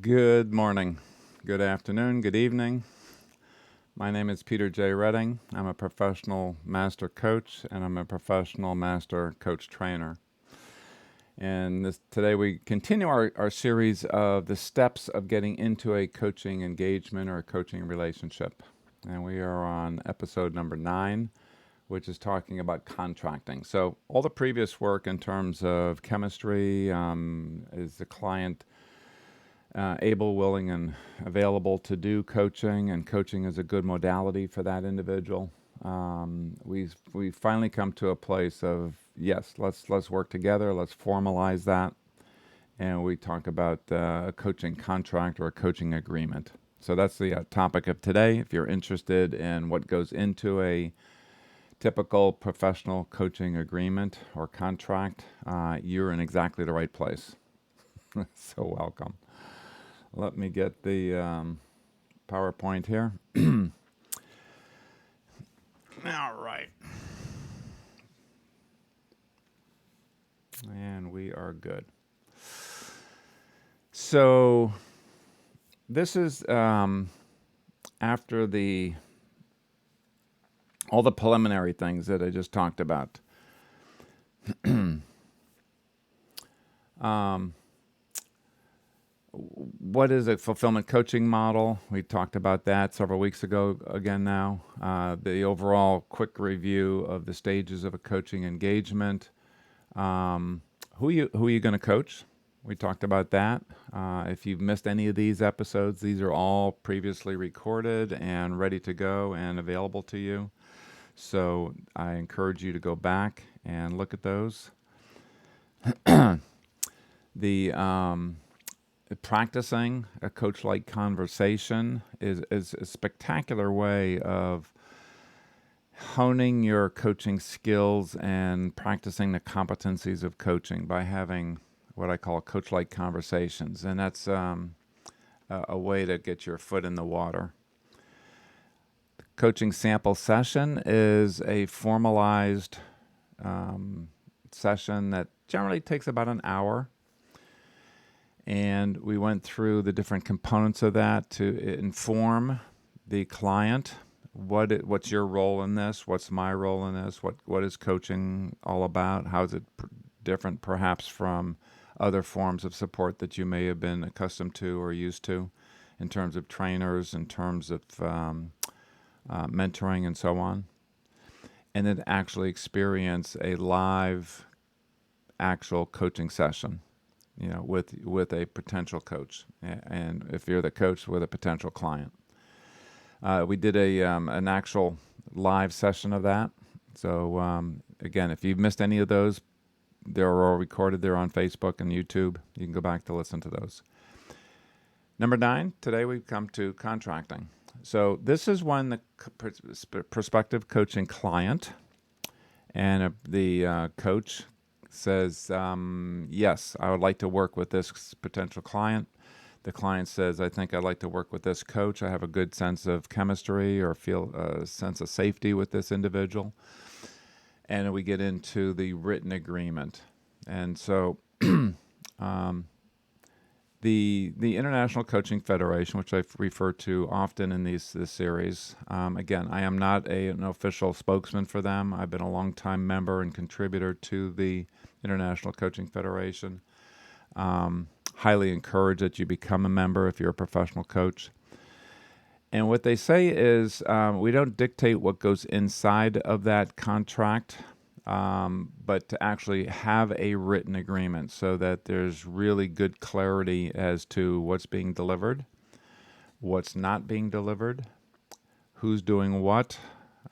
Good morning, good afternoon, good evening. My name is Peter J. Redding. I'm a professional master coach and I'm a professional master coach trainer. And today we continue our series of the steps of getting into a coaching engagement or a coaching relationship. And we are on episode number 9, which is talking about contracting. So all the previous work in terms of chemistry, is the client able, willing, and available to do coaching, and coaching is a good modality for that individual. We finally come to a place of yes, let's work together, let's formalize that, and we talk about a coaching contract or a coaching agreement. So that's the topic of today. If you're interested in what goes into a typical professional coaching agreement or contract, you're in exactly the right place. So welcome. Let me get the PowerPoint here. All right. And we are good. So this is after all the preliminary things that I just talked about. What is a fulfillment coaching model? We talked about that several weeks ago again now. The overall quick review of the stages of a coaching engagement. Who are you going to coach? We talked about that. If you've missed any of these episodes, these are all previously recorded and ready to go and available to you. So I encourage you to go back and look at those. Practicing a coach-like conversation is a spectacular way of honing your coaching skills and practicing the competencies of coaching by having what I call coach-like conversations. And that's a way to get your foot in the water. The coaching sample session is a formalized session that generally takes about an hour. And we went through the different components of that to inform the client. What's your role in this? What's my role in this? What is coaching all about? How is it different perhaps from other forms of support that you may have been accustomed to or used to in terms of trainers, in terms of mentoring and so on? And then actually experience a live actual coaching session, with a potential coach, and if you're the coach, with a potential client. We did an actual live session of that. So again, if you've missed any of those, they're all recorded. They're on Facebook and YouTube. You can go back to listen to those. Number 9, today we've come to contracting. So this is when the prospective coaching client and the coach says, yes, I would like to work with this potential client. The client says, I think I'd like to work with this coach. I have a good sense of chemistry or feel a sense of safety with this individual. And we get into the written agreement. And so the International Coaching Federation, which I refer to often in this series, again, I am not an official spokesman for them. I've been a longtime member and contributor to the International Coaching Federation. Highly encourage that you become a member if you're a professional coach. And what they say is we don't dictate what goes inside of that contract, but to actually have a written agreement so that there's really good clarity as to what's being delivered, what's not being delivered, who's doing what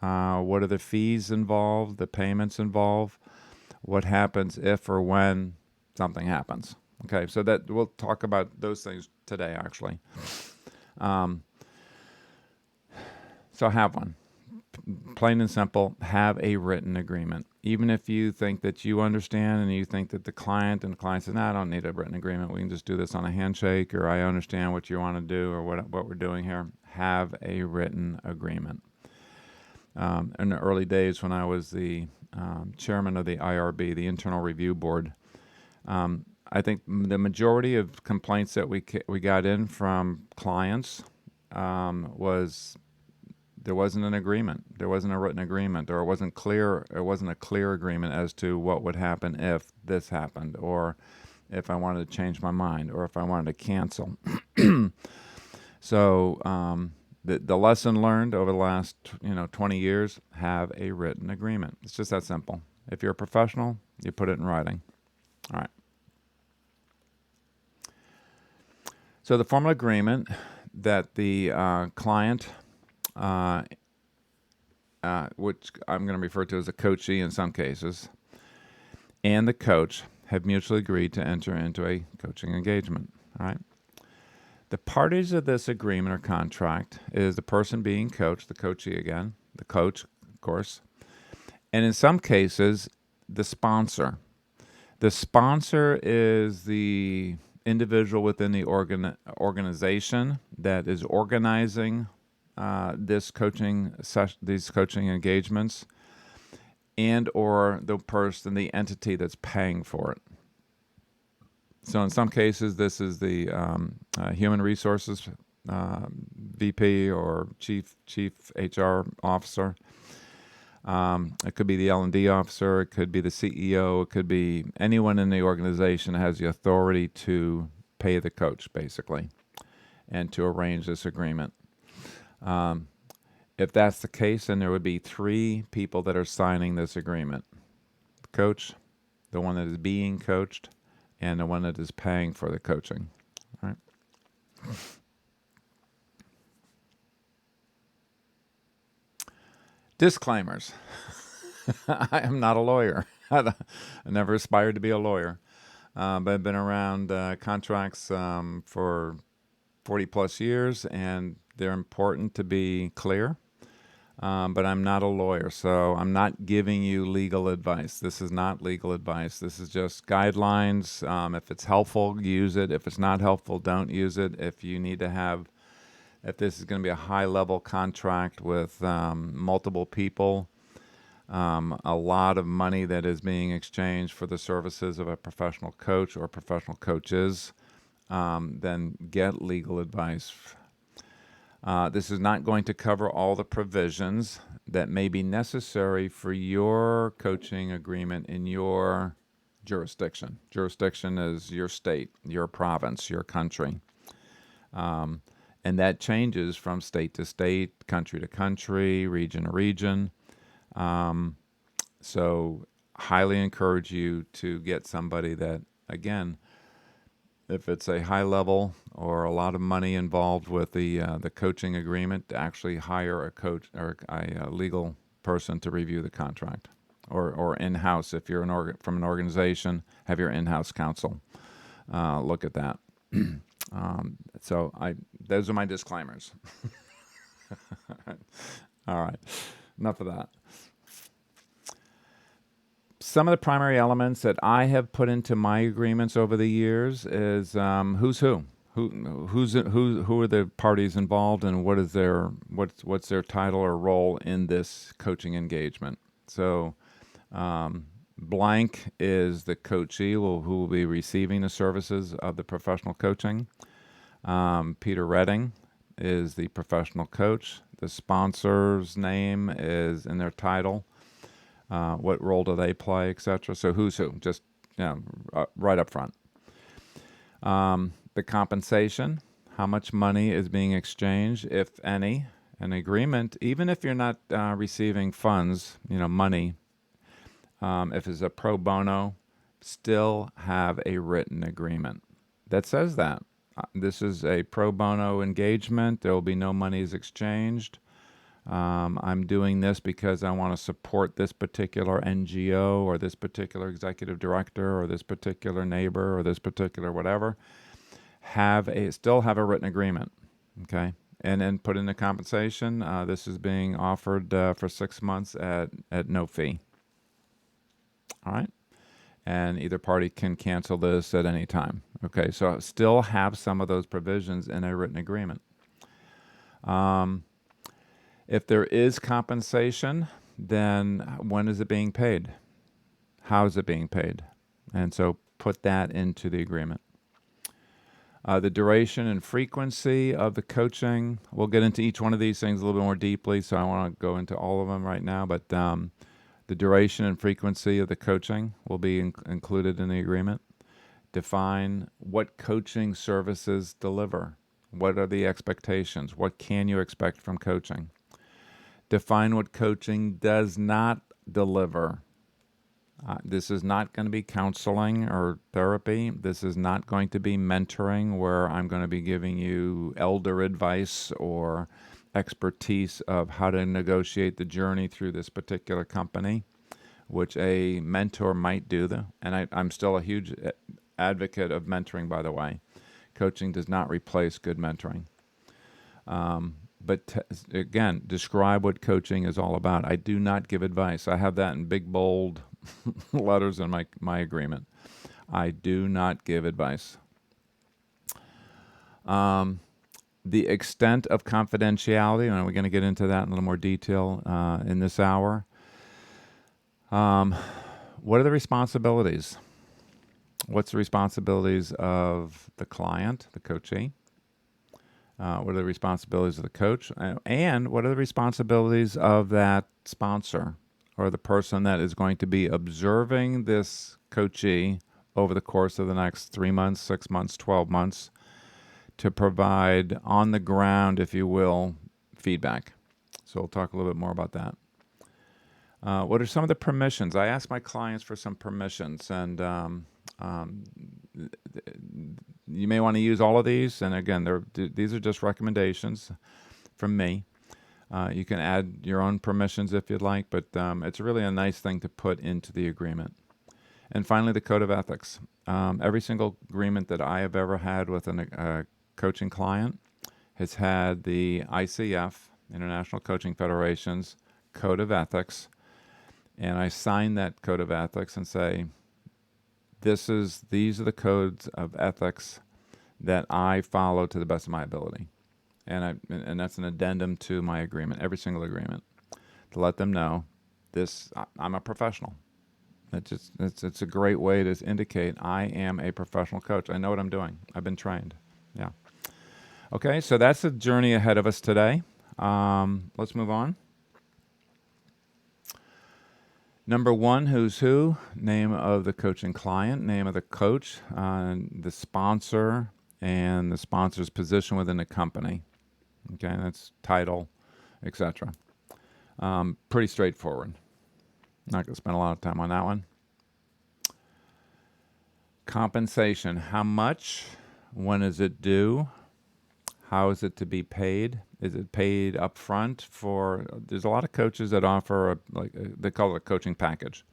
are the fees involved, the payments involved, what happens if or when something happens. Okay, so that we'll talk about those things today, actually. So have one. Plain and simple, have a written agreement. Even if you think that you understand and you think that the client says, no, I don't need a written agreement. We can just do this on a handshake, or I understand what you want to do or what we're doing here. Have a written agreement. In the early days when I was the chairman of the IRB, the Internal Review Board, I think the majority of complaints that we got in from clients was there wasn't an agreement. There wasn't a written agreement, or it wasn't clear. It wasn't a clear agreement as to what would happen if this happened, or if I wanted to change my mind, or if I wanted to cancel. So the lesson learned over the last 20 years: have a written agreement. It's just that simple. If you're a professional, you put it in writing. All right. So the formal agreement that the client, which I'm going to refer to as a coachee in some cases, and the coach have mutually agreed to enter into a coaching engagement. All right. The parties of this agreement or contract is the person being coached, the coachee again, the coach, of course, and in some cases, the sponsor. The sponsor is the individual within the organization that is organizing these coaching engagements, and or the person, the entity that's paying for it. So in some cases, this is the human resources VP or chief HR officer. It could be the L&D officer. It could be the CEO. It could be anyone in the organization that has the authority to pay the coach, basically, and to arrange this agreement. If that's the case, then there would be three people that are signing this agreement: the coach, the one that is being coached, and the one that is paying for the coaching. All right. Disclaimers. I am not a lawyer. I never aspired to be a lawyer, but I've been around contracts for 40 plus years, and they're important to be clear. But I'm not a lawyer, so I'm not giving you legal advice. This is not legal advice. This is just guidelines. If it's helpful, use it. If it's not helpful, don't use it. If you need to have, if this is going to be a high-level contract with multiple people, a lot of money that is being exchanged for the services of a professional coach or professional coaches, then get legal advice. This is not going to cover all the provisions that may be necessary for your coaching agreement in your jurisdiction. Jurisdiction is your state, your province, your country. And that changes from state to state, country to country, region to region. So highly encourage you to get somebody that, again, if it's a high level or a lot of money involved with the coaching agreement, to actually hire a coach or a legal person to review the contract, or in-house. If you're from an organization, have your in-house counsel look at that. So those are my disclaimers. All right, enough of that. Some of the primary elements that I have put into my agreements over the years is who's who. Who are the parties involved, and what's their title or role in this coaching engagement. So blank is the coachee who will be receiving the services of the professional coaching. Peter Redding is the professional coach. The sponsor's name is in their title. What role do they play, etc. So who's who, just right up front. The compensation, how much money is being exchanged, if any. An agreement, even if you're not receiving funds, money, if it's a pro bono, still have a written agreement that says that. This is a pro bono engagement. There will be no monies exchanged. I'm doing this because I want to support this particular NGO or this particular executive director or this particular neighbor or this particular whatever. Still have a written agreement, okay? And then put in the compensation. This is being offered for 6 months at no fee. All right? And either party can cancel this at any time. Okay, so still have some of those provisions in a written agreement. If there is compensation, then when is it being paid? How is it being paid? And so put that into the agreement. The duration and frequency of the coaching. We'll get into each one of these things a little bit more deeply, so I want to go into all of them right now. But the duration and frequency of the coaching will be included in the agreement. Define what coaching services deliver. What are the expectations? What can you expect from coaching? Define what coaching does not deliver. This is not going to be counseling or therapy. This is not going to be mentoring where I'm going to be giving you elder advice or expertise of how to negotiate the journey through this particular company, which a mentor might do. And I'm still a huge advocate of mentoring, by the way. Coaching does not replace good mentoring. But again, describe what coaching is all about. I do not give advice. I have that in big, bold letters in my agreement. I do not give advice. The extent of confidentiality, and we're going to get into that in a little more detail in this hour. What are the responsibilities? What's the responsibilities of the client, the coachee? What are the responsibilities of the coach? And what are the responsibilities of that sponsor or the person that is going to be observing this coachee over the course of the next 3 months, 6 months, 12 months to provide on the ground, if you will, feedback? So we'll talk a little bit more about that. What are some of the permissions? I ask my clients for some permissions, and you may want to use all of these. And again, these are just recommendations from me. You can add your own permissions if you'd like, but it's really a nice thing to put into the agreement. And finally, the code of ethics. Every single agreement that I have ever had with a coaching client has had the ICF, International Coaching Federation's Code of Ethics. And I sign that code of ethics and say, these are the codes of ethics that I follow to the best of my ability. And that's an addendum to my agreement, every single agreement, to let them know I'm a professional. It's a great way to indicate I am a professional coach. I know what I'm doing. I've been trained. Yeah. Okay, so that's the journey ahead of us today. Let's move on. Number one, who's who, name of the coaching client, name of the coach, the sponsor, and the sponsor's position within the company. Okay, that's title, etc. Pretty straightforward. Not going to spend a lot of time on that one. Compensation. How much? When is it due? How is it to be paid? Is it paid up front? There's a lot of coaches that offer they call it a coaching package.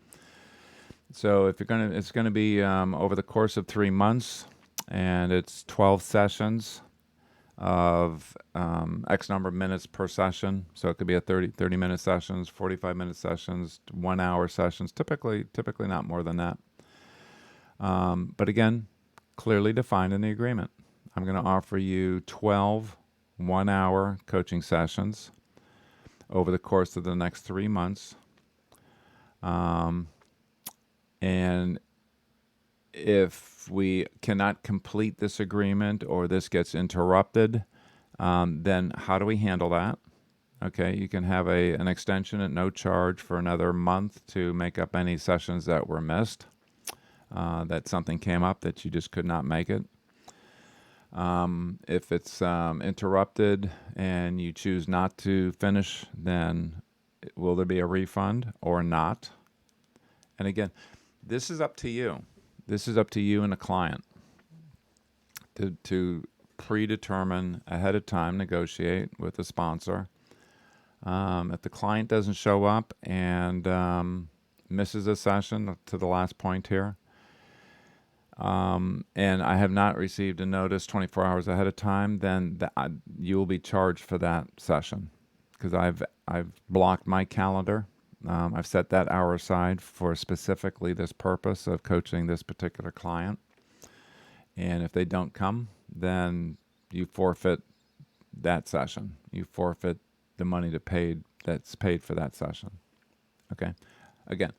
So if it's going to be over the course of 3 months, and it's 12 sessions of X number of minutes per session. So it could be a 30-minute sessions, 45-minute sessions, 1 hour sessions. Typically not more than that. But again, clearly defined in the agreement. I'm going to offer you 12 1-hour coaching sessions over the course of the next 3 months. And if we cannot complete this agreement or this gets interrupted, then how do we handle that? Okay, you can have an extension at no charge for another month to make up any sessions that were missed, that something came up that you just could not make it. If it's interrupted and you choose not to finish, then will there be a refund or not? And again, this is up to you. This is up to you and the client to predetermine ahead of time, negotiate with the sponsor. If the client doesn't show up and misses a session, to the last point here, and I have not received a notice 24 hours ahead of time, then you will be charged for that session, because I've blocked my calendar. I've set that hour aside for specifically this purpose of coaching this particular client. And if they don't come, then you forfeit that session. You forfeit the money that's paid for that session. Okay. Again,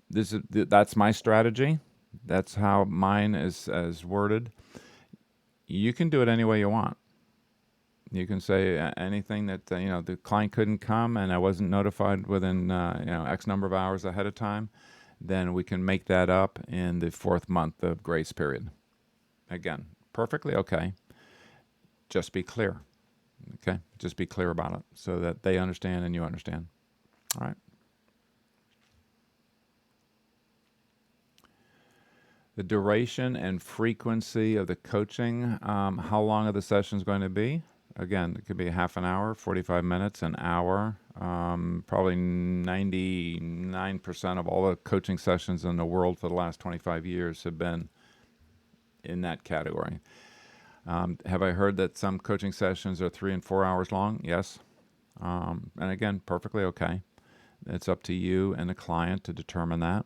that's my strategy. That's how mine is worded. You can do it any way you want. You can say anything that the client couldn't come and I wasn't notified within X number of hours ahead of time. Then we can make that up in the fourth month of grace period. Again, perfectly okay. Just be clear. Okay, just be clear about it so that they understand and you understand. All right. The duration and frequency of the coaching. How long are the sessions going to be? Again, it could be half an hour, 45 minutes, an hour. Probably 99% of all the coaching sessions in the world for the last 25 years have been in that category. Have I heard that some coaching sessions are 3 and 4 hours long? Yes. And again, perfectly okay. It's up to you and the client to determine that.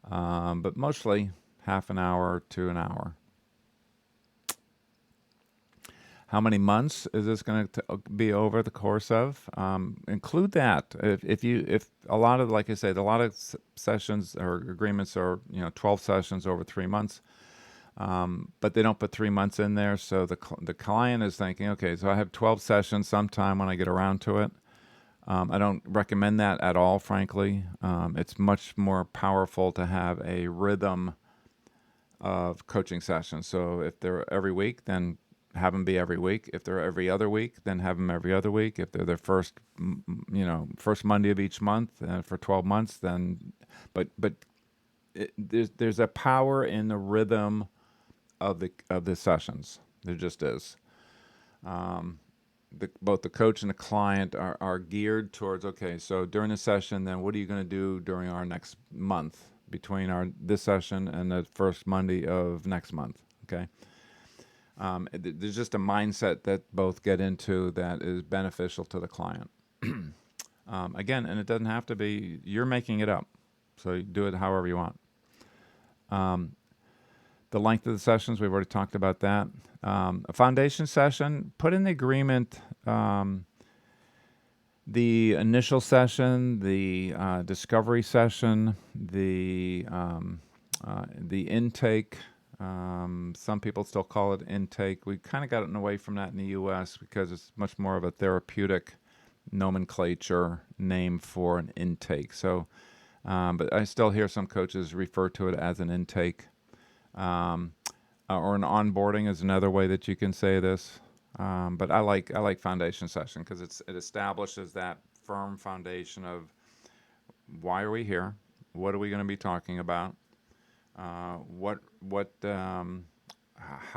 But mostly half an hour to an hour. How many months is this going to be over the course of? Include that. If a lot of, like I said, a lot of sessions or agreements are 12 sessions over 3 months, but they don't put 3 months in there. So the client is thinking, okay, so I have 12 sessions sometime when I get around to it. I don't recommend that at all, frankly. It's much more powerful to have a rhythm of coaching sessions. So if they're every week, then have them be every week. If they're every other week, then have them every other week. If they're the first Monday of each month for 12 months, then, but there's a power in the rhythm of the sessions. There just is. Both the coach and the client are geared towards, okay, so during the session, then what are you going to do during our next month between this session and the first Monday of next month? Okay. There's just a mindset that both get into that is beneficial to the client. Again, and it doesn't have to be, you're making it up. So you do it however you want. The length of the sessions, we've already talked about that. A foundation session, put in the agreement the initial session, the discovery session, the intake. Some people still call it intake. We kind of gotten away from that in the U.S. because it's much more of a therapeutic nomenclature name for an intake. So, but I still hear some coaches refer to it as an intake. Or an onboarding is another way that you can say this. But I like foundation session because it establishes that firm foundation of why are we here, what are we going to be talking about, how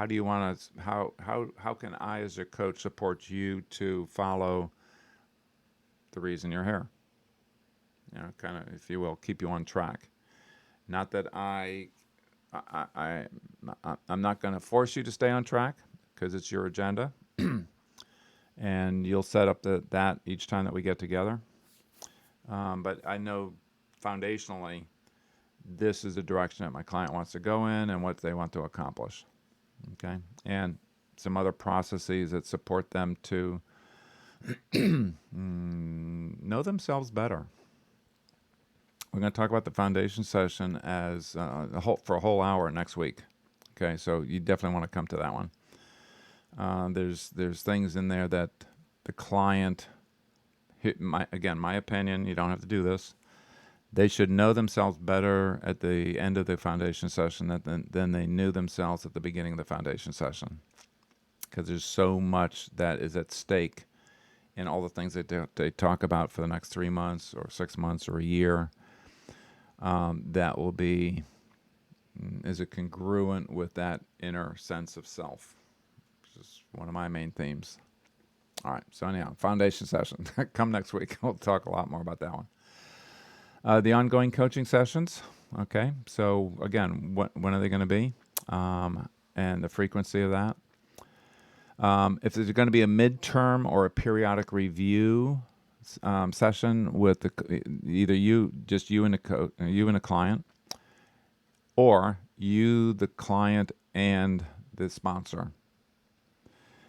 do you want to how can I as a coach support you to follow the reason you're here, kind of, if you will, keep you on track. Not that I'm not going to force you to stay on track because it's your agenda. And you'll set up that each time that we get together. But I know foundationally, this is the direction that my client wants to go in and what they want to accomplish. Okay. And some other processes that support them to know themselves better. We're going to talk about the foundation session as for a whole hour next week. Okay. So you definitely want to come to that one. There's things in there that the client, my opinion, you don't have to do this. They should know themselves better at the end of the foundation session than they knew themselves at the beginning of the foundation session. Because there's so much that is at stake in all the things that they talk about for the next 3 months or 6 months or a year. That will be, is it congruent with that inner sense of self? Is one of my main themes. All right. So anyhow, foundation session. Come next week. We'll talk a lot more about that one. The ongoing coaching sessions. Okay. So again, when are they going to be? And the frequency of that. If there's going to be a midterm or a periodic review session with either you and the client, or you, the client, and the sponsor.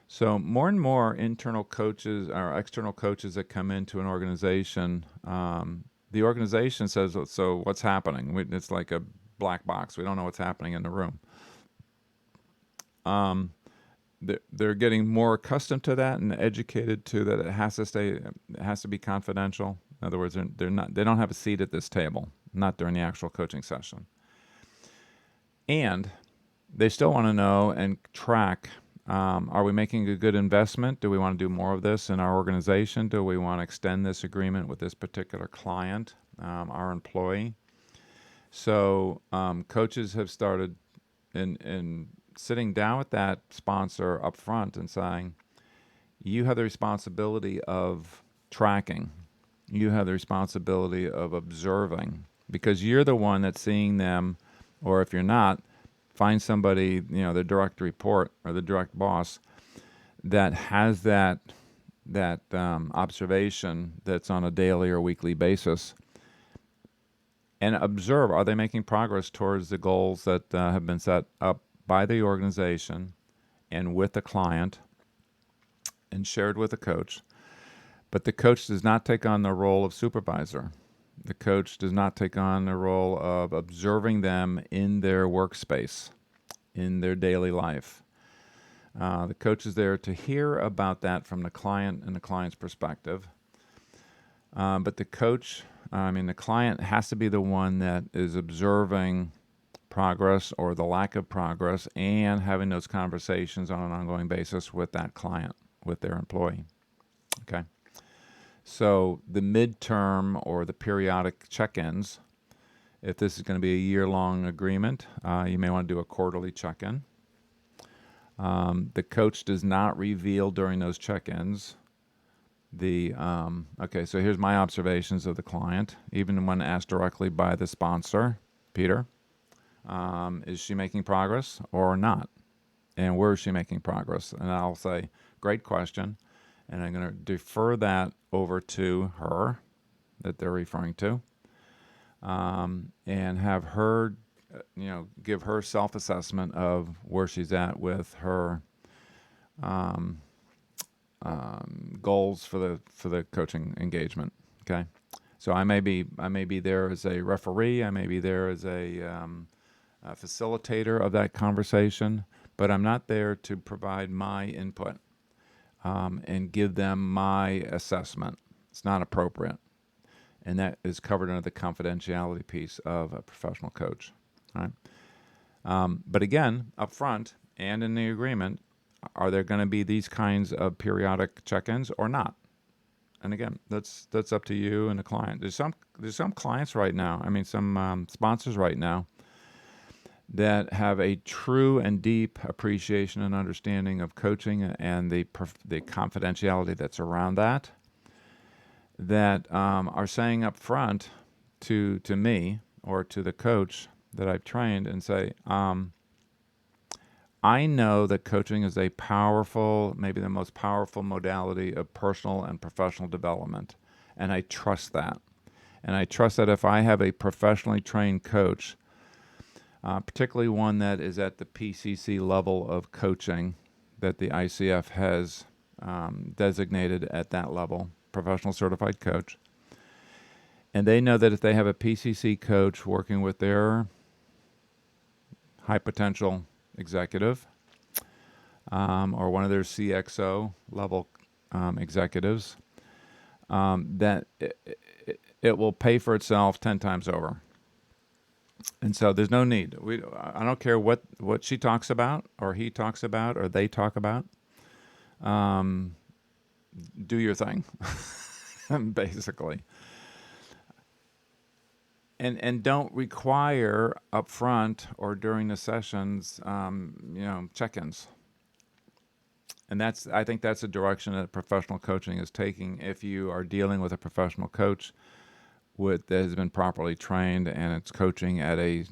So more and more internal coaches or external coaches that come into an organization, the organization says, so what's happening? It's like a black box. We don't know what's happening in the room. They're getting more accustomed to that and educated to that. It has to be confidential. In other words, they don't have a seat at this table, not during the actual coaching session. And they still want to know and track, are we making a good investment? Do we want to do more of this in our organization? Do we want to extend this agreement with this particular client, our employee? So coaches have started in sitting down with that sponsor up front and saying, you have the responsibility of tracking. You have the responsibility of observing, because you're the one that's seeing them, or if you're not, find somebody, the direct report or the direct boss that has that observation that's on a daily or weekly basis, and observe, are they making progress towards the goals that have been set up by the organization and with the client and shared with the coach. But the coach does not take on the role of supervisor. The coach does not take on the role of observing them in their workspace, in their daily life. The coach is there to hear about that from the client and the client's perspective. But the client has to be the one that is observing progress or the lack of progress and having those conversations on an ongoing basis with that client, with their employee. Okay. So the midterm or the periodic check-ins, if this is going to be a year-long agreement, you may want to do a quarterly check-in. The coach does not reveal during those check-ins so here's my observations of the client, even when asked directly by the sponsor, Peter. Is she making progress or not? And where is she making progress? And I'll say, great question. And I'm going to defer that over to her that they're referring to, and have her, give her self-assessment of where she's at with her goals for the coaching engagement. Okay, so I may be there as a referee. I may be there as a facilitator of that conversation, but I'm not there to provide my input and give them my assessment. It's not appropriate, and that is covered under the confidentiality piece of a professional coach. All right, but again, up front and in the agreement, are there going to be these kinds of periodic check-ins or not? And again, that's up to you and the client. There's some clients right now. Some sponsors right now that have a true and deep appreciation and understanding of coaching and the confidentiality that's around that. That are saying up front to me or to the coach that I've trained and say, I know that coaching is a powerful, maybe the most powerful modality of personal and professional development. And I trust that. And I trust that if I have a professionally trained coach, particularly one that is at the PCC level of coaching that the ICF has designated at that level, professional certified coach, and they know that if they have a PCC coach working with their high potential executive, or one of their CXO level executives, that it will pay for itself 10 times over. And so there's no need. I don't care what she talks about or he talks about or they talk about. Do your thing, basically. And don't require upfront or during the sessions, check-ins. And I think that's a direction that professional coaching is taking. If you are dealing with a professional coach that has been properly trained and it's coaching at a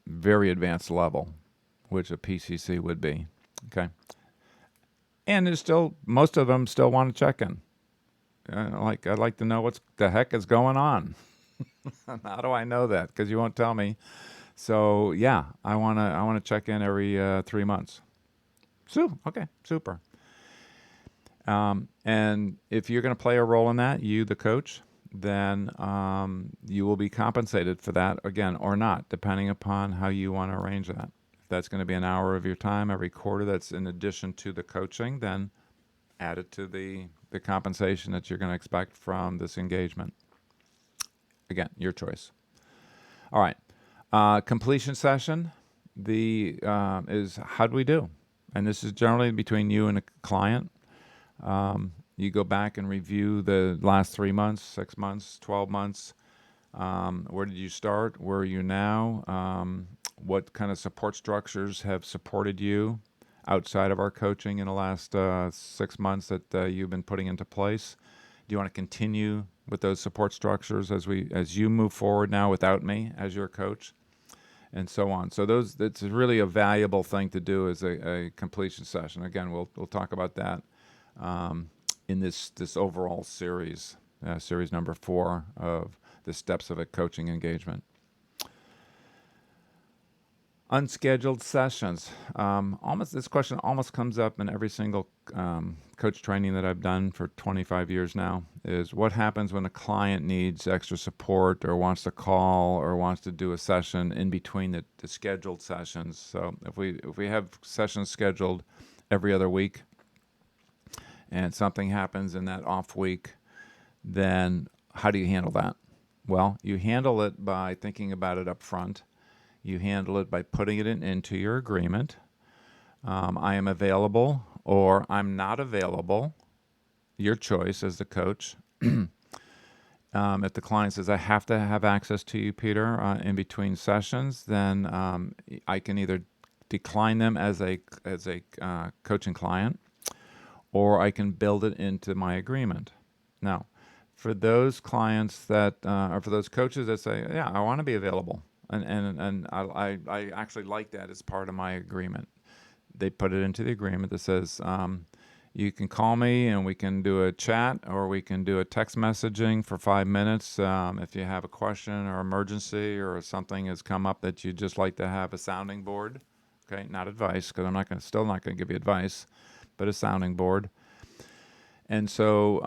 very advanced level, which a PCC would be. Okay. And there's still, most of them still want to check in. I'd like to know what the heck is going on. How do I know that? Because you won't tell me. So yeah, I want to check in every 3 months. Okay, super. And if you're going to play a role in that, you, the coach, then you will be compensated for that again or not, depending upon how you want to arrange that. If that's going to be an hour of your time every quarter that's in addition to the coaching, then add it to the compensation that you're going to expect from this engagement. Again, your choice. All right. Completion session. The is how do we do? And this is generally between you and a client. You go back and review the last 3 months, 6 months, 12 months. Where did you start? Where are you now? What kind of support structures have supported you outside of our coaching in the last 6 months that you've been putting into place? Do you want to continue with those support structures as you move forward now without me as your coach, and so on? So it's really a valuable thing to do as a completion session. Again, we'll talk about that in this overall series, series number 4 of the steps of a coaching engagement. Unscheduled sessions. This question almost comes up in every single coach training that I've done for 25 years now, is what happens when a client needs extra support or wants to call or wants to do a session in between the scheduled sessions. So if we have sessions scheduled every other week and something happens in that off week, then how do you handle that? Well, you handle it by thinking about it up front. You handle it by putting it into your agreement. I am available or I'm not available. Your choice as the coach. If the client says, I have to have access to you, Peter, in between sessions, then I can either decline them as a coaching client, or I can build it into my agreement. Now, for those clients that, or for those coaches that say, yeah, I want to be available, and I actually like that as part of my agreement. They put it into the agreement that says, you can call me and we can do a chat, or we can do a text messaging for 5 minutes if you have a question or emergency or something has come up that you'd just like to have a sounding board. Okay, not advice, because I'm still not going to give you advice, but a sounding board. And so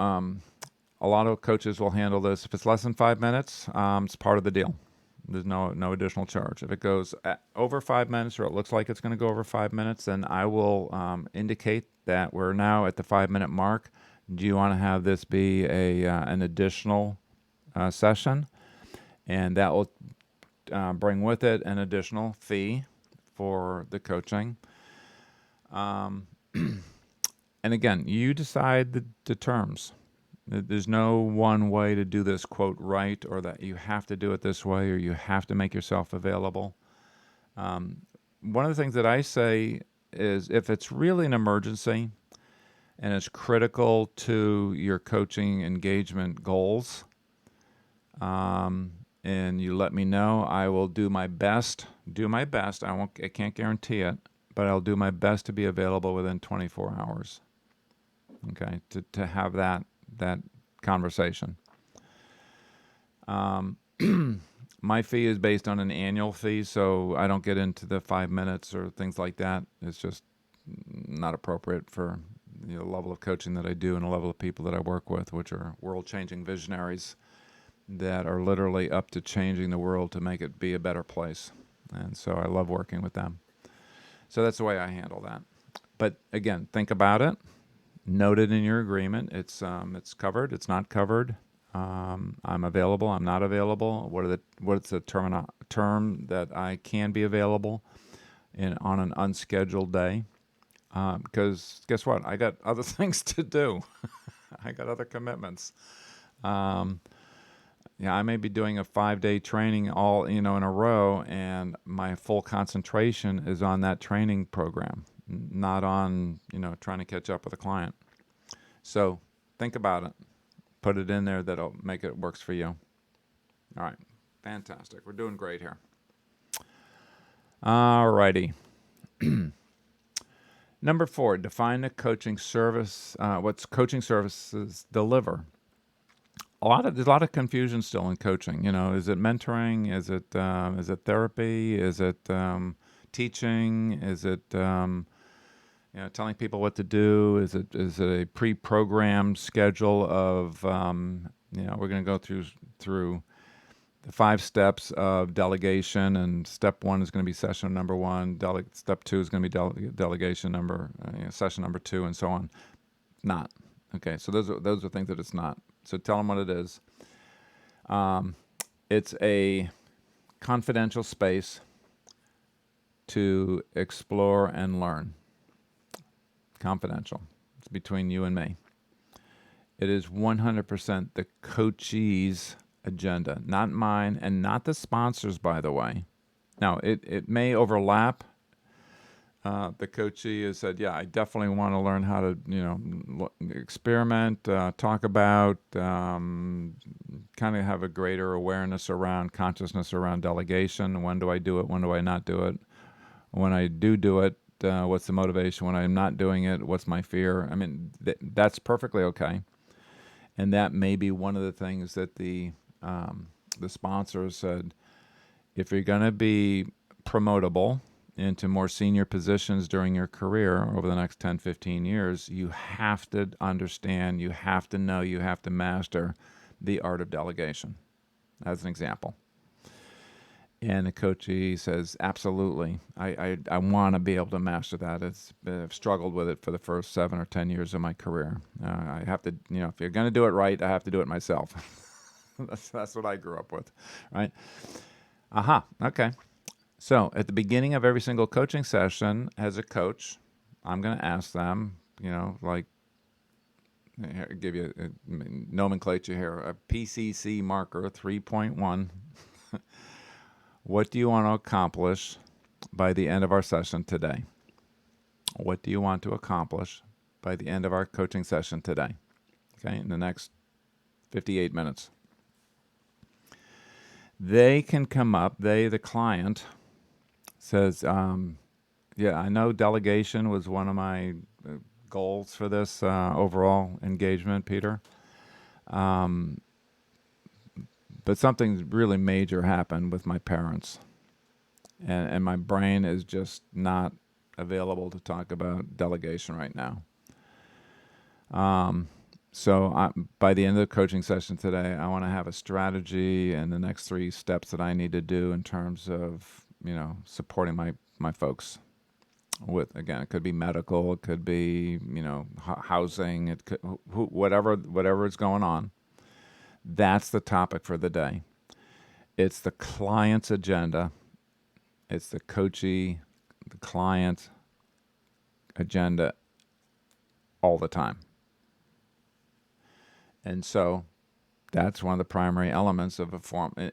a lot of coaches will handle this. If it's less than 5 minutes, it's part of the deal. There's no additional charge. If it goes over 5 minutes, or it looks like it's going to go over 5 minutes, then I will indicate that we're now at the 5-minute mark. Do you want to have this be an additional session? And that will bring with it an additional fee for the coaching. And again, you decide the terms. There's no one way to do this, quote, right, or that you have to do it this way, or you have to make yourself available. One of the things that I say is, if it's really an emergency and it's critical to your coaching engagement goals, and you let me know, I will do my best. I can't guarantee it, but I'll do my best to be available within 24 hours. Okay, to have that conversation. My fee is based on an annual fee, so I don't get into the 5 minutes or things like that. It's just not appropriate for the level of coaching that I do and the level of people that I work with, which are world-changing visionaries that are literally up to changing the world to make it be a better place. And so I love working with them. So that's the way I handle that. But again, think about it. Note it in your agreement. It's covered. It's not covered. I'm available. I'm not available. What's the term that I can be available on an unscheduled day? Because guess what? I got other things to do. I got other commitments. I may be doing a 5-day training all in a row, and my full concentration is on that training program, not on trying to catch up with a client. So think about it. Put it in there. That'll make it works for you. All right, fantastic. We're doing great here. All righty. Number 4, define the coaching service. What's coaching services deliver? There's a lot of confusion still in coaching. Is it mentoring? Is it therapy? Is it teaching? Is it telling people what to do? Is it a pre-programmed schedule of We're going to go through the 5 steps of delegation, and step 1 is going to be session number 1. Step 2 is going to be delegation session number 2, and so on. Not. Okay, so those are things that it's not. So tell them what it is. It's a confidential space to explore and learn. Confidential. It's between you and me. It is 100% the coachee's agenda, not mine, and not the sponsors, by the way. Now, it may overlap. The coachee has said, yeah, I definitely want to learn how to, experiment, talk about, kind of have a greater awareness around consciousness around delegation. When do I do it? When do I not do it? When I do it, what's the motivation? When I'm not doing it, what's my fear? I mean, that's perfectly okay. And that may be one of the things that the sponsors said, if you're going to be promotable into more senior positions during your career over the next 10, 15 years, you have to understand, you have to know, you have to master the art of delegation, as an example. And the coachee says, absolutely, I want to be able to master that. I've struggled with it for the first 7 or 10 years of my career. I have to, if you're going to do it right, I have to do it myself. That's what I grew up with, right? Okay. So at the beginning of every single coaching session, as a coach, I'm going to ask them, give you a nomenclature here, a PCC marker 3.1. What do you want to accomplish by the end of our session today? What do you want to accomplish by the end of our coaching session today? Okay, in the next 58 minutes. They can come up, the client, says, yeah, I know delegation was one of my goals for this overall engagement, Peter. But something really major happened with my parents. And my brain is just not available to talk about delegation right now. So by the end of the coaching session today, I want to have a strategy and the next 3 steps that I need to do in terms of, supporting my folks. With, again, it could be medical, it could be, housing, it could, whatever is going on. That's the topic for the day. It's the client's agenda. It's the coachee, the client agenda all the time. And so that's one of the primary elements of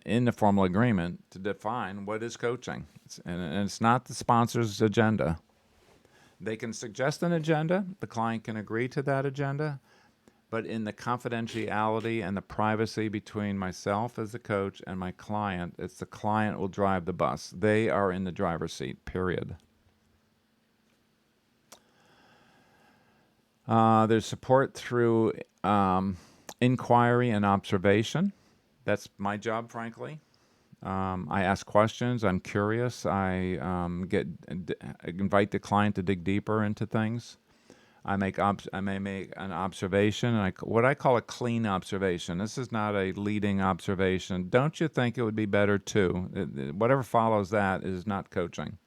in the formal agreement to define what is coaching. And it's not the sponsor's agenda. They can suggest an agenda. The client can agree to that agenda. But in the confidentiality and the privacy between myself as the coach and my client, it's the client will drive the bus. They are in the driver's seat, period. There's support through inquiry and observation. That's my job, frankly. I ask questions. I'm curious. I invite the client to dig deeper into things. I may make an observation, and what I call a clean observation. This is not a leading observation. Don't you think it would be better too? Whatever follows that is not coaching.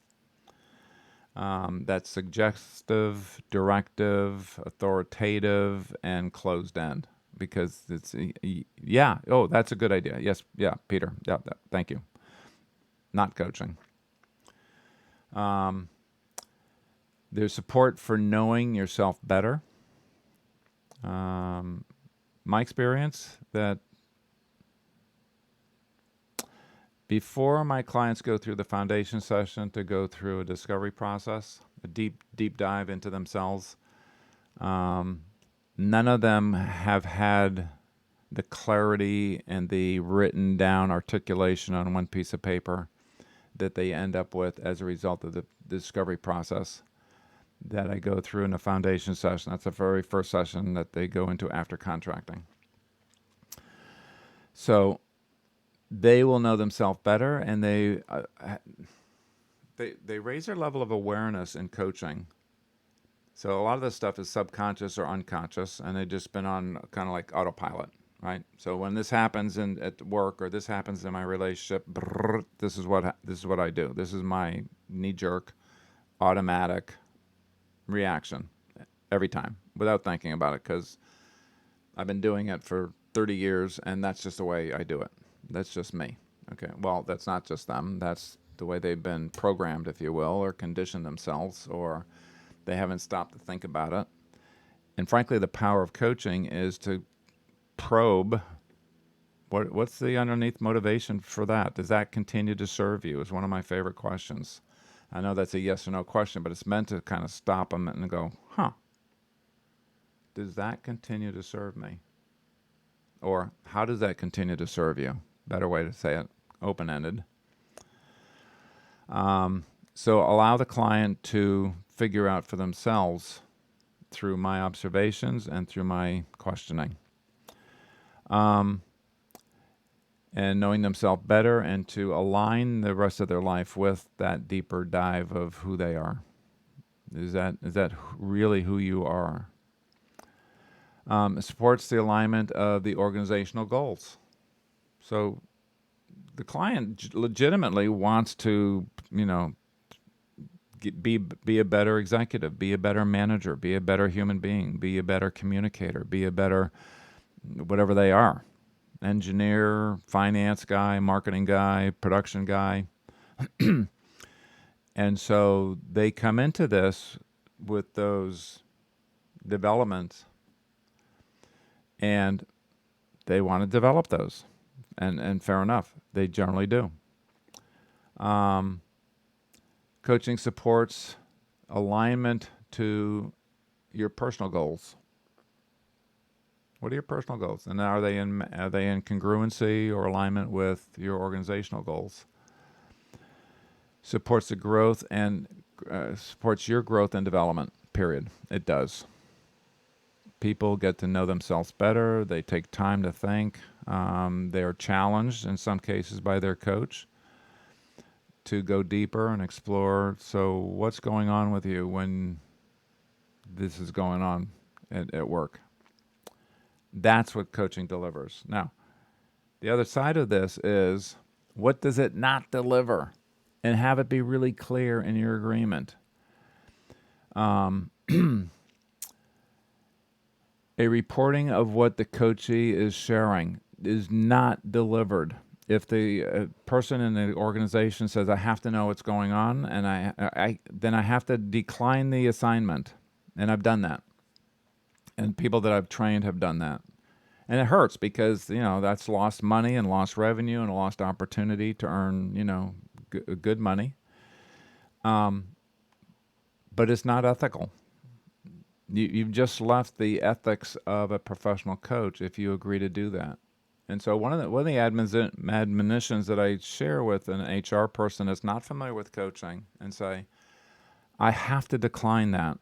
That's suggestive, directive, authoritative, and closed end. Because it's, yeah, oh, that's a good idea. Yes, yeah, Peter. Yeah, thank you. Not coaching. There's support for knowing yourself better. My experience that before my clients go through the foundation session to go through a discovery process, a deep dive into themselves, none of them have had the clarity and the written down articulation on one piece of paper that they end up with as a result of the discovery process that I go through in the foundation session. That's the very first session that they go into after contracting. So they will know themselves better, and they raise their level of awareness in coaching. So a lot of this stuff is subconscious or unconscious, and they've just been on kind of like autopilot, right? So when this happens at work or this happens in my relationship, this is what I do. This is my knee jerk, automatic reaction every time without thinking about it, because I've been doing it for 30 years, and that's just the way I do it. That's just me. Okay. Well, that's not just them. That's the way they've been programmed, if you will, or conditioned themselves, or they haven't stopped to think about it. And frankly, the power of coaching is to probe what's the underneath motivation for that. Does that continue to serve you? Is one of my favorite questions. I know that's a yes or no question, but it's meant to kind of stop them and go, huh, does that continue to serve me? Or how does that continue to serve you? Better way to say it, open-ended. So allow the client to figure out for themselves through my observations and through my questioning. And knowing themselves better, and to align the rest of their life with that deeper dive of who they are. Is that really who you are? It supports the alignment of the organizational goals. So the client legitimately wants to, be a better executive, be a better manager, be a better human being, be a better communicator, be a better whatever they are. Engineer, finance guy, marketing guy, production guy. And so they come into this with those developments, and they want to develop those. And fair enough, they generally do. Coaching supports alignment to your personal goals. What are your personal goals? And are they in congruency or alignment with your organizational goals? Supports the growth and supports your growth and development, period. It does. People get to know themselves better. They take time to think. They are challenged in some cases by their coach to go deeper and explore. So what's going on with you when this is going on at work? That's what coaching delivers. Now, the other side of this is, what does it not deliver? And have it be really clear in your agreement. A reporting of what the coachee is sharing is not delivered. If the person in the organization says, I have to know what's going on, and then I have to decline the assignment. And I've done that. And people that I've trained have done that. And it hurts because, that's lost money and lost revenue and lost opportunity to earn, good money. But it's not ethical. You've just left the ethics of a professional coach if you agree to do that. And so one of the admonitions that I share with an HR person that's not familiar with coaching, and say, I have to decline that.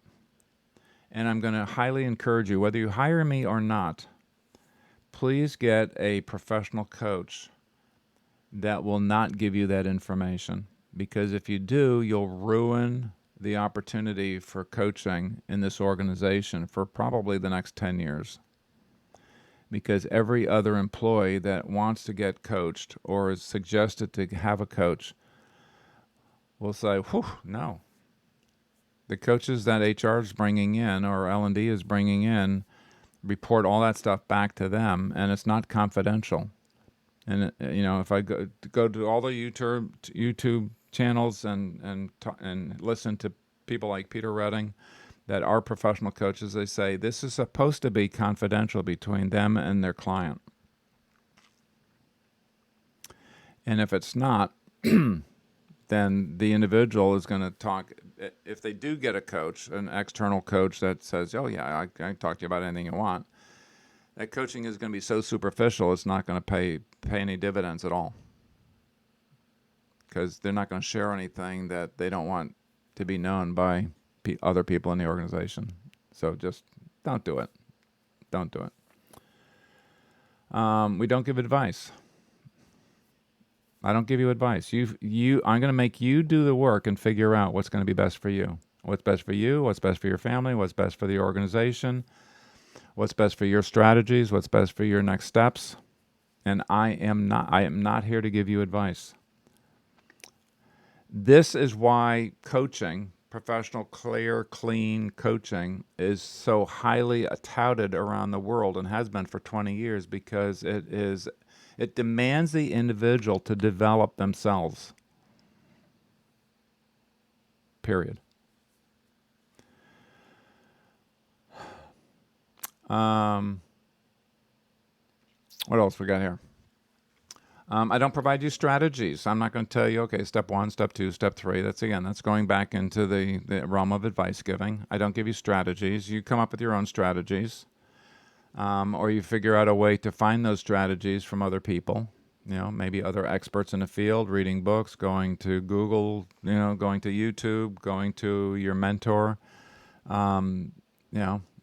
And I'm going to highly encourage you, whether you hire me or not, please get a professional coach that will not give you that information. Because if you do, you'll ruin the opportunity for coaching in this organization for probably the next 10 years. Because every other employee that wants to get coached or is suggested to have a coach will say, whew, no. The coaches that HR is bringing in or L&D is bringing in report all that stuff back to them, and it's not confidential. And if I go to all the YouTube channels and listen to people like Peter Redding that are professional coaches, they say this is supposed to be confidential between them and their client. And if it's not, then the individual is going to talk. If they do get a coach, an external coach that says, oh yeah, I can talk to you about anything you want, that coaching is going to be so superficial, it's not going to pay any dividends at all. Because they're not going to share anything that they don't want to be known by other people in the organization. So just don't do it. Don't do it. We don't give advice. I don't give you advice. I'm going to make you do the work and figure out what's going to be best for you. What's best for you, what's best for your family, what's best for the organization, what's best for your strategies, what's best for your next steps. And I am not here to give you advice. This is why coaching, professional, clear, clean coaching, is so highly touted around the world and has been for 20 years, because it demands the individual to develop themselves. Period. What else we got here? I don't provide you strategies. I'm not going to tell you, okay, step 1, step 2, step 3. That's going back into the realm of advice giving. I don't give you strategies. You come up with your own strategies, or you figure out a way to find those strategies from other people. Maybe other experts in the field, reading books, going to Google, going to YouTube, going to your mentor.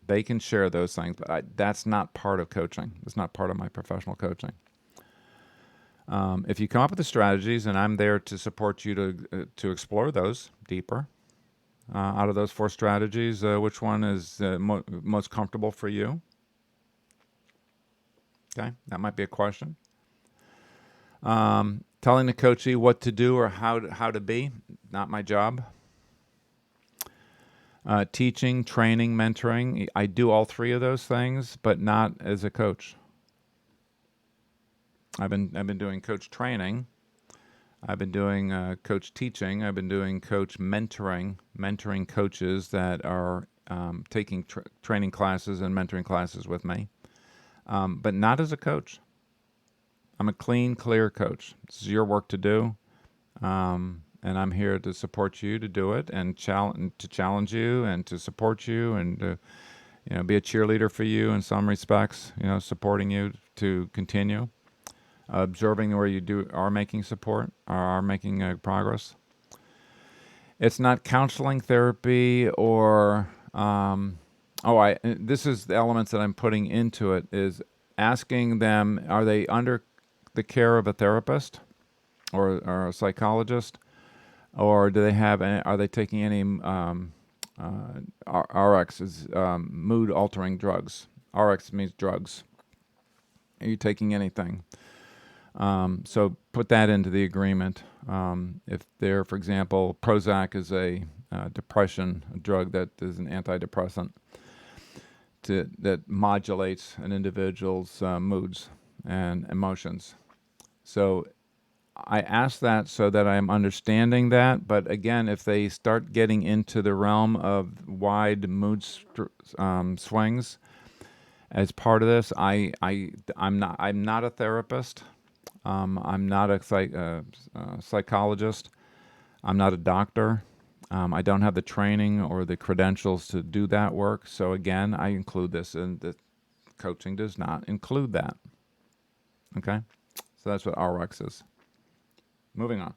They can share those things, but that's not part of coaching. It's not part of my professional coaching. If you come up with the strategies, and I'm there to support you to explore those deeper. Out of those 4 strategies, which one is most comfortable for you? Okay, that might be a question. Telling the coachee what to do or how to be, not my job. Teaching, training, mentoring, I do all 3 of those things, but not as a coach. I've been doing coach training. I've been doing coach teaching. I've been doing coach mentoring coaches that are taking training classes and mentoring classes with me, but not as a coach. I'm a clean, clear coach. This is your work to do, and I'm here to support you to do it, and to challenge you, and to support you, and to be a cheerleader for you in some respects. Supporting you to continue. Observing where you are making support, or are making progress. It's not counseling, therapy, or this is the elements that I'm putting into it, is asking them, are they under the care of a therapist or a psychologist, or are they taking any RXs, mood altering drugs? RX means drugs. Are you taking anything? So put that into the agreement. If they're, for example, Prozac is a depression drug that is an antidepressant that modulates an individual's moods and emotions. So I ask that so that I'm understanding that. But again, if they start getting into the realm of wide mood swings as part of this, I'm not a therapist. I'm not a psychologist. I'm not a doctor. I don't have the training or the credentials to do that work. So again, I include this, and the coaching does not include that. Okay? So that's what RX is. Moving on.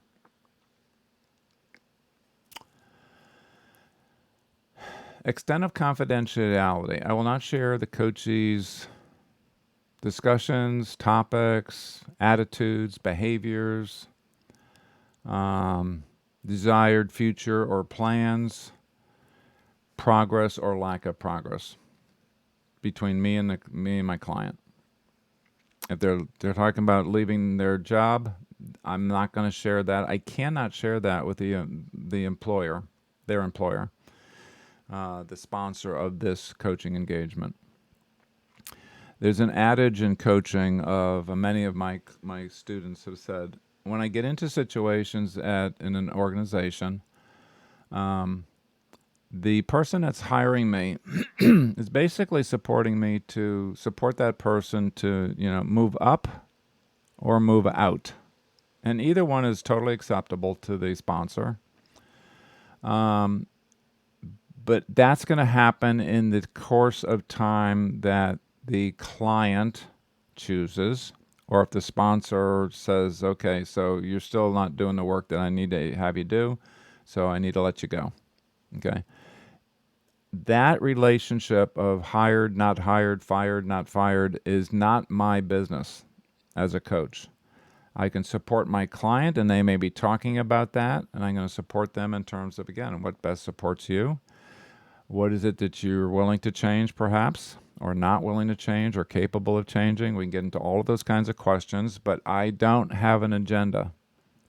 Extent of confidentiality. I will not share the coachee's discussions, topics, attitudes, behaviors, desired future or plans, progress or lack of progress between me and my client. If they're talking about leaving their job, I'm not going to share that. I cannot share that with the employer, their employer, the sponsor of this coaching engagement. There's an adage in coaching of many of my students have said, when I get into situations in an organization, the person that's hiring me is basically supporting me to support that person to move up or move out, and either one is totally acceptable to the sponsor. But that's going to happen in the course of time that the client chooses, or if the sponsor says, okay, so you're still not doing the work that I need to have you do, so I need to let you go. Okay. That relationship of hired, not hired, fired, not fired is not my business as a coach. I can support my client, and they may be talking about that, and I'm going to support them in terms of, again, what best supports you. What is it that you're willing to change, perhaps, or not willing to change, or capable of changing? We can get into all of those kinds of questions, but I don't have an agenda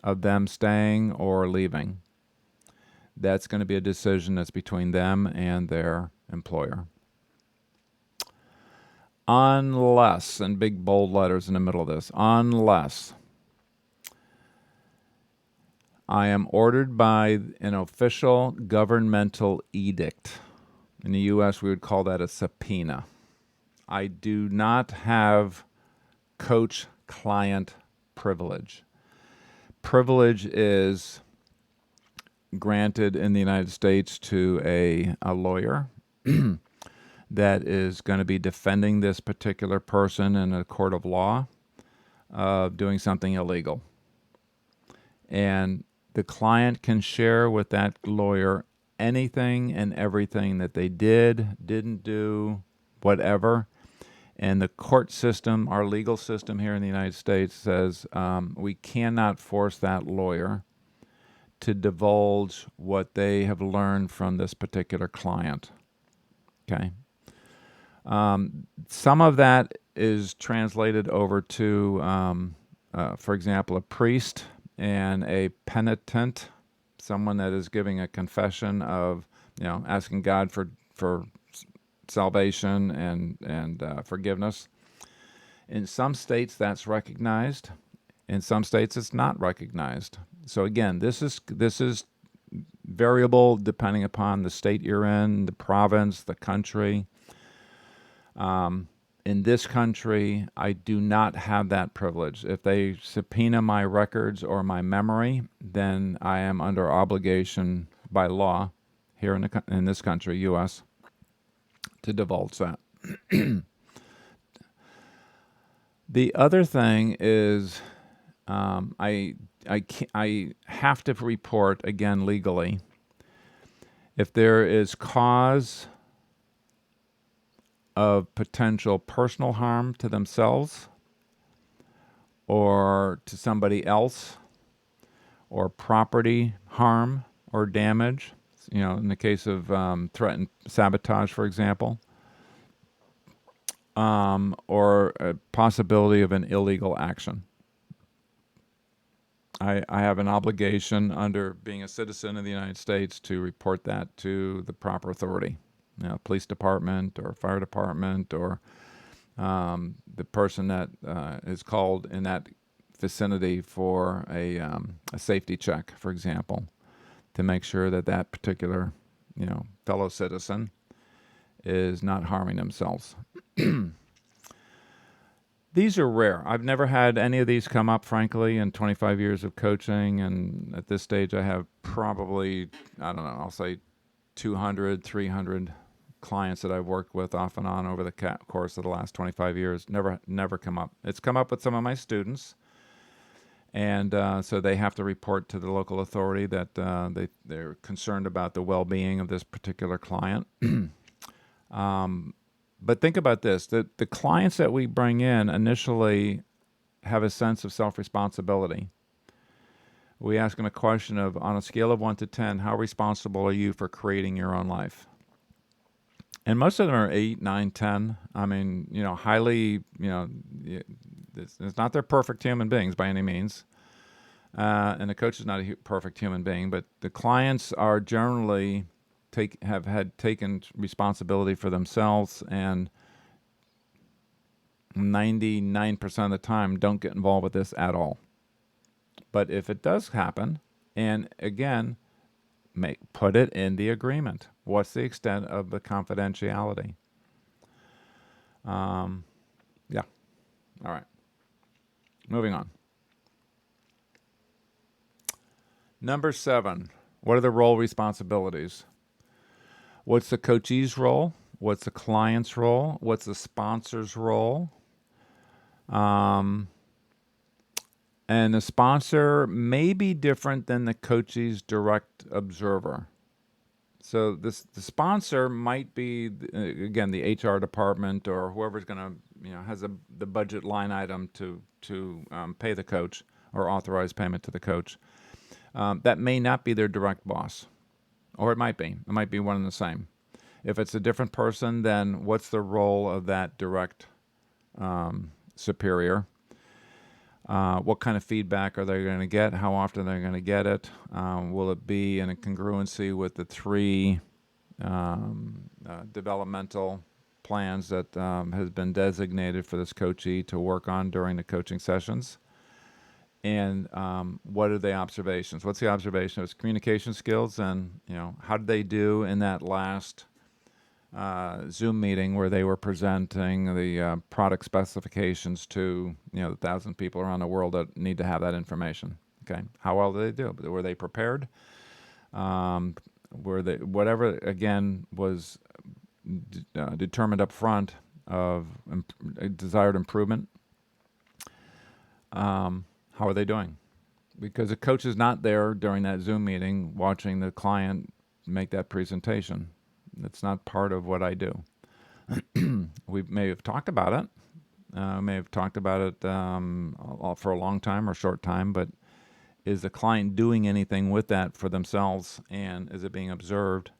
of them staying or leaving. That's going to be a decision that's between them and their employer. Unless, in big bold letters in the middle of this, unless I am ordered by an official governmental edict. In the U.S., we would call that a subpoena. I do not have coach-client privilege. Privilege is granted in the United States to a lawyer that is going to be defending this particular person in a court of law of doing something illegal. And the client can share with that lawyer anything and everything that they did, didn't do, whatever. And the court system, our legal system here in the United States, says we cannot force that lawyer to divulge what they have learned from this particular client. Okay. Some of that is translated over to, for example, a priest and a penitent, someone that is giving a confession of, asking God for salvation and forgiveness. In some states, that's recognized. In some states, it's not recognized. So again, this is variable depending upon the state you're in, the province, the country. In this country, I do not have that privilege. If they subpoena my records or my memory, then I am under obligation by law here in this country, U.S., to divulge that. The other thing is I have to report, again, legally, if there is cause of potential personal harm to themselves or to somebody else, or property harm or damage, in the case of threatened sabotage, for example, or a possibility of an illegal action. I have an obligation under being a citizen of the United States to report that to the proper authority, police department or fire department or the person that is called in that vicinity for a safety check, for example, to make sure that that particular fellow citizen is not harming themselves. These are rare. I've never had any of these come up, frankly, in 25 years of coaching. And at this stage, I have probably, I'll say 200, 300 clients that I've worked with off and on over the course of the last 25 years. Never come up. It's come up with some of my students. And so they have to report to the local authority that they're concerned about the well-being of this particular client. But think about this. The clients that we bring in initially have a sense of self-responsibility. We ask them a question of, on a scale of 1 to 10, how responsible are you for creating your own life? And most of them are 8, 9, 10. I mean, highly, it's not they're perfect human beings by any means. And the coach is not a perfect human being, but the clients are generally have taken responsibility for themselves, and 99% of the time don't get involved with this at all. But if it does happen, and again, put it in the agreement. What's the extent of the confidentiality? Yeah. All right. Moving on. Number 7, what are the role responsibilities? What's the coachee's role? What's the client's role? What's the sponsor's role? And the sponsor may be different than the coachee's direct observer. So the sponsor might be, again, the HR department or whoever's going to, has the budget line item to pay the coach or authorize payment to the coach. That may not be their direct boss, or it might be. It might be one and the same. If it's a different person, then what's the role of that direct superior? What kind of feedback are they going to get? How often are they going to get it? Will it be in a congruency with the three developmental plans that has been designated for this coachee to work on during the coaching sessions? And what are the observations? What's the observation of his communication skills, and how did they do in that last Zoom meeting where they were presenting the product specifications to the 1,000 people around the world that need to have that information? Okay, how well did they do? Were they prepared? Were they, whatever again was determined up front of desired improvement? How are they doing? Because a coach is not there during that Zoom meeting watching the client make that presentation. It's not part of what I do. We may have talked about it. May have talked about it for a long time or short time, but is the client doing anything with that for themselves, and is it being observed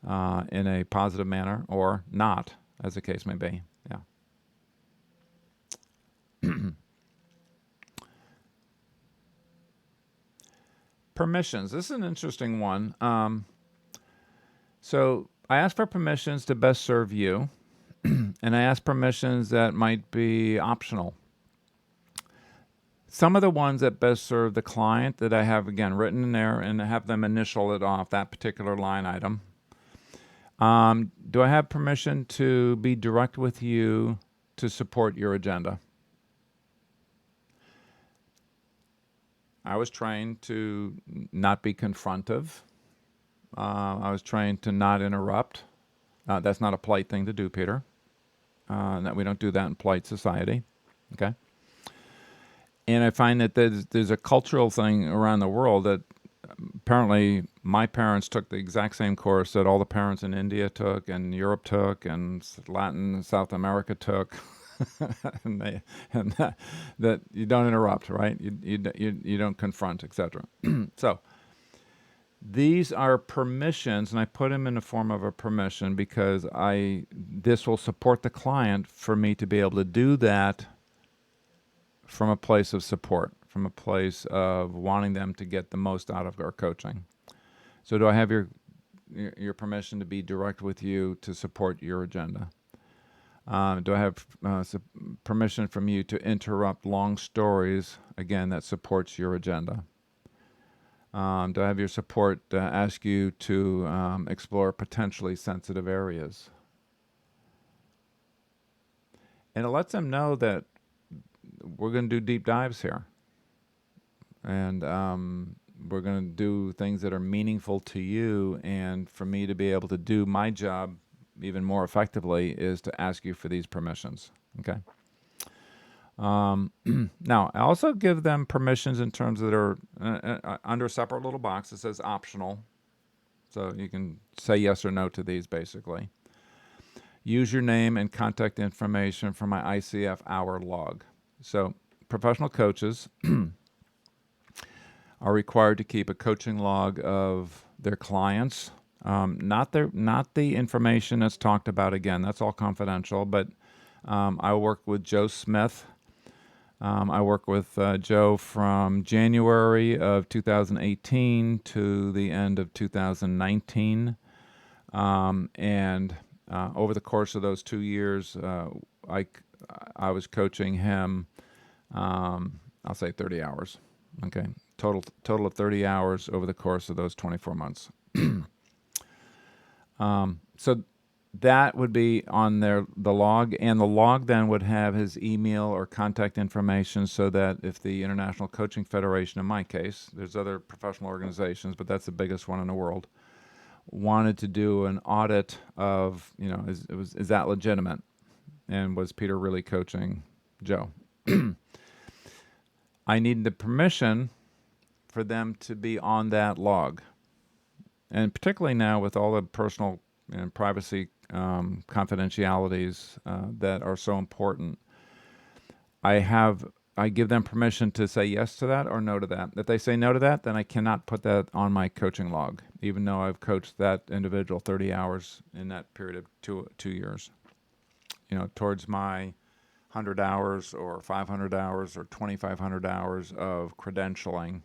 in a positive manner or not, as the case may be? Yeah. Permissions. This is an interesting one. So I ask for permissions to best serve you, and I ask permissions that might be optional. Some of the ones that best serve the client that I have, again, written in there and have them initial it off, that particular line item. Do I have permission to be direct with you to support your agenda? I was trained to not be confrontive. I was trained to not interrupt. That's not a polite thing to do, Peter. That we don't do that in polite society. Okay. And I find that there's a cultural thing around the world that apparently my parents took the exact same course that all the parents in India took and Europe took and Latin and South America took. and that you don't interrupt, right? You don't confront, etc. So these are permissions, and I put them in the form of a permission because this will support the client for me to be able to do that from a place of support, from a place of wanting them to get the most out of our coaching. So do I have your permission to be direct with you to support your agenda? Do I have permission from you to interrupt long stories, again, that supports your agenda? Do I have your support to ask you to explore potentially sensitive areas? And it lets them know that we're going to do deep dives here. And we're going to do things that are meaningful to you. And for me to be able to do my job even more effectively is to ask you for these permissions. Okay. Now, I also give them permissions in terms that are under a separate little box that says optional. So you can say yes or no to these, basically. Use your name and contact information from my ICF hour log. So professional coaches are required to keep a coaching log of their clients. Not the information that's talked about. Again, that's all confidential. But I work with Joe Smith. I work with Joe from January of 2018 to the end of 2019. And over the course of those 2 years, I was coaching him, I'll say 30 hours. Okay. Total of 30 hours over the course of those 24 months. So that would be on the log, and the log then would have his email or contact information so that if the International Coaching Federation, in my case, there's other professional organizations, but that's the biggest one in the world, wanted to do an audit of, is that legitimate? And was Peter really coaching Joe? I need the permission for them to be on that log. And particularly now with all the personal and privacy confidentialities that are so important, I have I give them permission to say yes to that or no to that. If they say no to that, then I cannot put that on my coaching log, even though I've coached that individual 30 hours in that period of 2 years. Towards my 100 hours or 500 hours or 2,500 hours of credentialing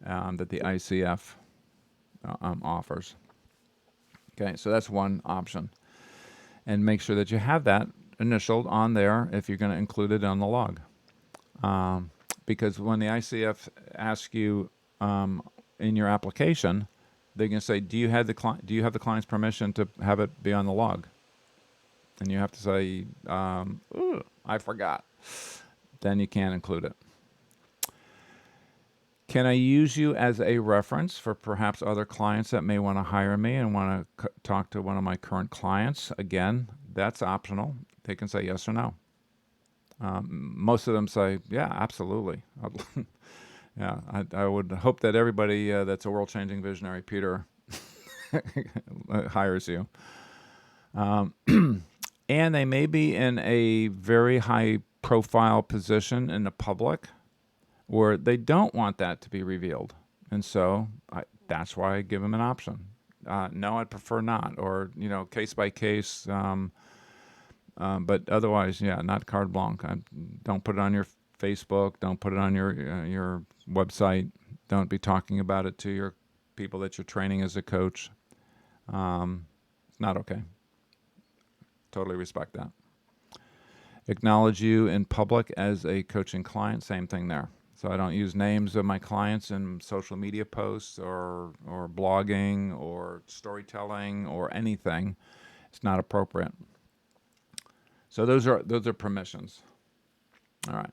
that the ICF offers. Okay, so that's one option. And make sure that you have that initialed on there if you're going to include it on the log. Because when the ICF asks you in your application, they're going to say, "Do you have the client's permission to have it be on the log?" And you have to say, "I forgot." Then you can't include it. Can I use you as a reference for perhaps other clients that may want to hire me and want to talk to one of my current clients? Again, that's optional. They can say yes or no. Most of them say, yeah, absolutely. Yeah, I would hope that everybody that's a world-changing visionary, Peter, hires you. And they may be in a very high-profile position in the public where they don't want that to be revealed. And so that's why I give them an option. No, I'd prefer not. Or, case by case. But otherwise, yeah, not carte blanche. Don't put it on your Facebook. Don't put it on your website. Don't be talking about it to your people that you're training as a coach. It's not okay. Totally respect that. Acknowledge you in public as a coaching client. Same thing there. So I don't use names of my clients in social media posts or blogging or storytelling or anything. It's not appropriate. So those are permissions. All right.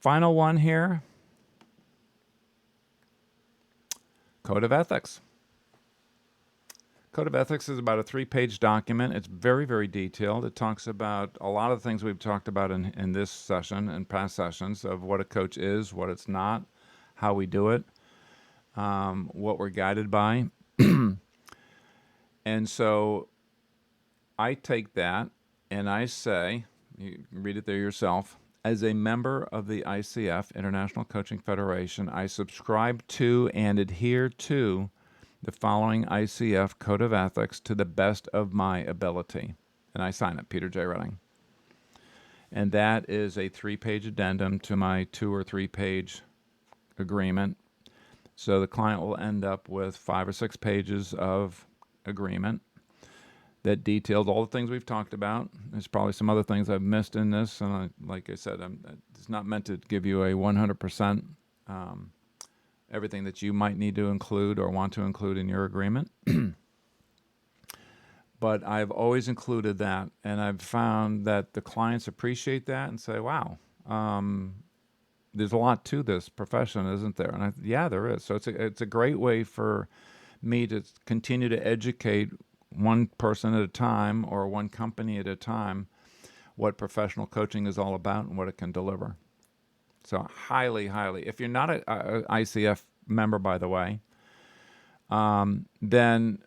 Final one here. Code of Ethics. Code of Ethics is about a 3-page document. It's very, very detailed. It talks about a lot of the things we've talked about in this session and past sessions of what a coach is, what it's not, how we do it, what we're guided by. And so I take that and I say, you can read it there yourself, as a member of the ICF, International Coaching Federation, I subscribe to and adhere to the following ICF Code of Ethics to the best of my ability. And I sign it, Peter J. Redding. And that is a 3-page addendum to my 2 or 3-page agreement. So the client will end up with 5 or 6 pages of agreement that details all the things we've talked about. There's probably some other things I've missed in this. And like I said, it's not meant to give you a 100% everything that you might need to include or want to include in your agreement. But I've always included that, and I've found that the clients appreciate that and say, wow, there's a lot to this profession, isn't there? And yeah, there is. So it's a great way for me to continue to educate one person at a time or one company at a time what professional coaching is all about and what it can deliver. So highly, highly. If you're not a ICF member, by the way, then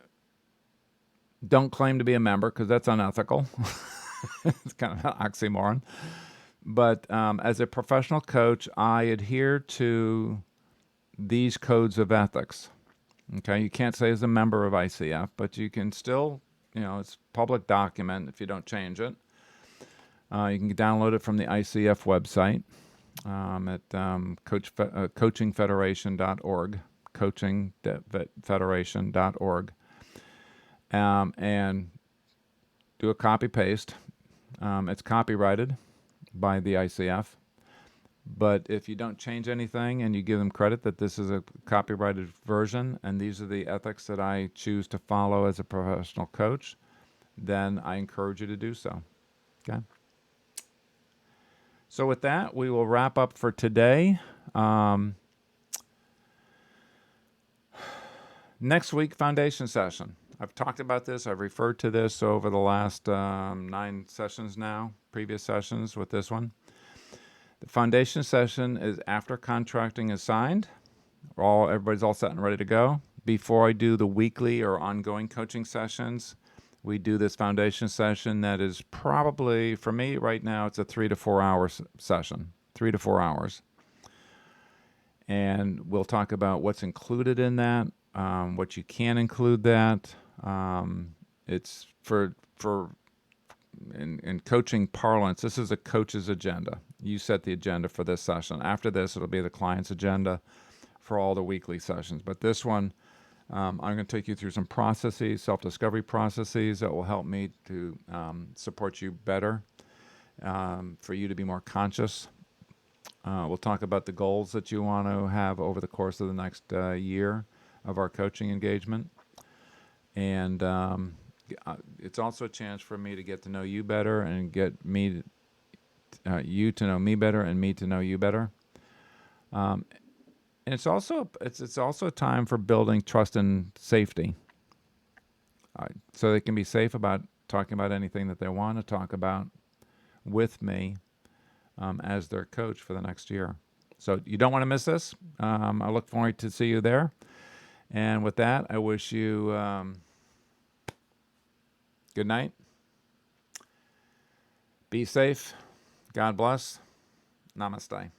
don't claim to be a member because that's unethical. It's kind of an oxymoron. But as a professional coach, I adhere to these codes of ethics. Okay, you can't say as a member of ICF, but you can still, it's a public document if you don't change it. You can download it from the ICF website. At coachingfederation.org, coachingfederation.org, and do a copy-paste. It's copyrighted by the ICF, but if you don't change anything and you give them credit that this is a copyrighted version and these are the ethics that I choose to follow as a professional coach, then I encourage you to do so. Okay? So with that, we will wrap up for today. Next week, foundation session. I've talked about this. I've referred to this over the last 9 sessions now, previous sessions with this one. The foundation session is after contracting is signed. Everybody's all set and ready to go. Before I do the weekly or ongoing coaching sessions We do this foundation session that is probably, for me right now, it's a 3 to 4 hour session, 3 to 4 hours. And we'll talk about what's included in that, what you can include that. It's in coaching parlance, this is a coach's agenda. You set the agenda for this session. After this, it'll be the client's agenda for all the weekly sessions. But this one, I'm going to take you through some processes, self-discovery processes that will help me to support you better, for you to be more conscious. We'll talk about the goals that you want to have over the course of the next year of our coaching engagement. And it's also a chance for me to get to know you better and get you to know me better and me to know you better. And it's also a time for building trust and safety, so they can be safe about talking about anything that they want to talk about with me, as their coach for the next year. So you don't want to miss this. I look forward to see you there. And with that, I wish you good night. Be safe. God bless. Namaste.